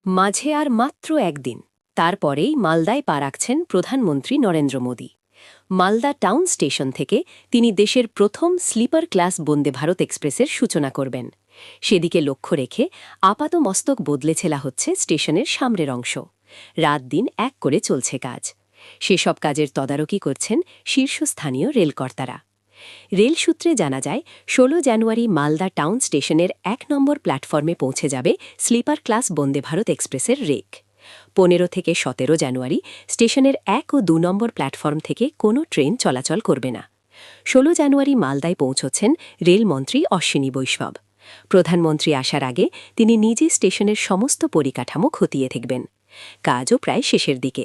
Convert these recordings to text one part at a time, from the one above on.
মাঝে আর মাত্র একদিন, তারপরেই মালদায় পা রাখছেন প্রধানমন্ত্রী নরেন্দ্র মোদী। মালদা টাউন স্টেশন থেকে তিনি দেশের প্রথম স্লিপার ক্লাস বন্দে ভারত এক্সপ্রেসের সূচনা করবেন। সেদিকে লক্ষ্য রেখে আপাতমস্তক বদলে ছেলা হচ্ছে স্টেশনের সামনের অংশ। রাত দিন এক করে চলছে কাজ। সেসব কাজের তদারকি করছেন শীর্ষস্থানীয় রেলকর্তারা। রেল সূত্রে জানা যায় ১৬ জানুয়ারি মালদা টাউন স্টেশনের ১ নম্বর প্ল্যাটফর্মে পৌঁছে যাবে স্লিপার ক্লাস বন্দে ভারত এক্সপ্রেসের রেক। ১৫ থেকে ১৭ জানুয়ারি স্টেশনের ১ ও ২ নম্বর প্ল্যাটফর্ম থেকে কোনো ট্রেন চলাচল করবে না। ১৬ জানুয়ারি মালদায় পৌঁছচ্ছেন রেলমন্ত্রী অশ্বিনী বৈষ্ণব। প্রধানমন্ত্রী আসার আগে তিনি নিজে স্টেশনের সমস্ত পরিকাঠামো খতিয়ে দেখবেন। কাজও প্রায় শেষের দিকে।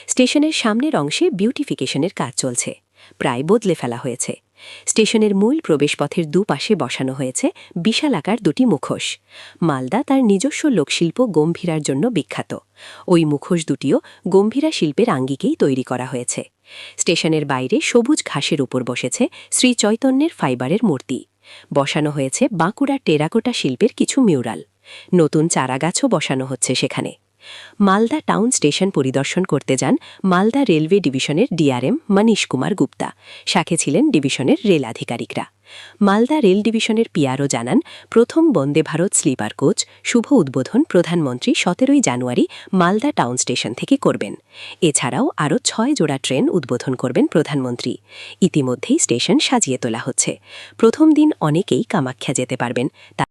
স্টেশনের সামনের অংশে বিউটিফিকেশনের কাজ চলছে, প্রায় বদলে ফেলা হয়েছে। স্টেশনের মূল প্রবেশপথের দুপাশে বসানো হয়েছে বিশালাকার দুটি মুখোশ। মালদা তার নিজস্ব লোকশিল্প গম্ভীরার জন্য বিখ্যাত। ওই মুখোশ দুটিও গম্ভীরা শিল্পের আঙ্গিকেই তৈরি করা হয়েছে। স্টেশনের বাইরে সবুজ ঘাসের উপর বসেছে শ্রী চৈতন্যের ফাইবারের মূর্তি। বসানো হয়েছে বাঁকুড়া টেরাকোটা শিল্পের কিছু মিউরাল। নতুন চারাগাছও বসানো হচ্ছে সেখানে। মালদা টাউন স্টেশন পরিদর্শন করতে যান মালদা রেলওয়ে ডিভিশনের ডিআরএম মনীশ কুমার গুপ্তা। সাথে ছিলেন ডিভিশনের রেল আধিকারিকরা। মালদা রেল ডিভিশনের পিআরও জানান, প্রথম বন্দে ভারত স্লিপার কোচ শুভ উদ্বোধন প্রধানমন্ত্রী ১৭ জানুয়ারি মালদা টাউন স্টেশন থেকে করবেন। এছাড়াও আরও ৬ জোড়া ট্রেন উদ্বোধন করবেন প্রধানমন্ত্রী। ইতিমধ্যেই স্টেশন সাজিয়ে তোলা হচ্ছে। প্রথম দিন অনেকেই কামাখ্যা যেতে পারবেন।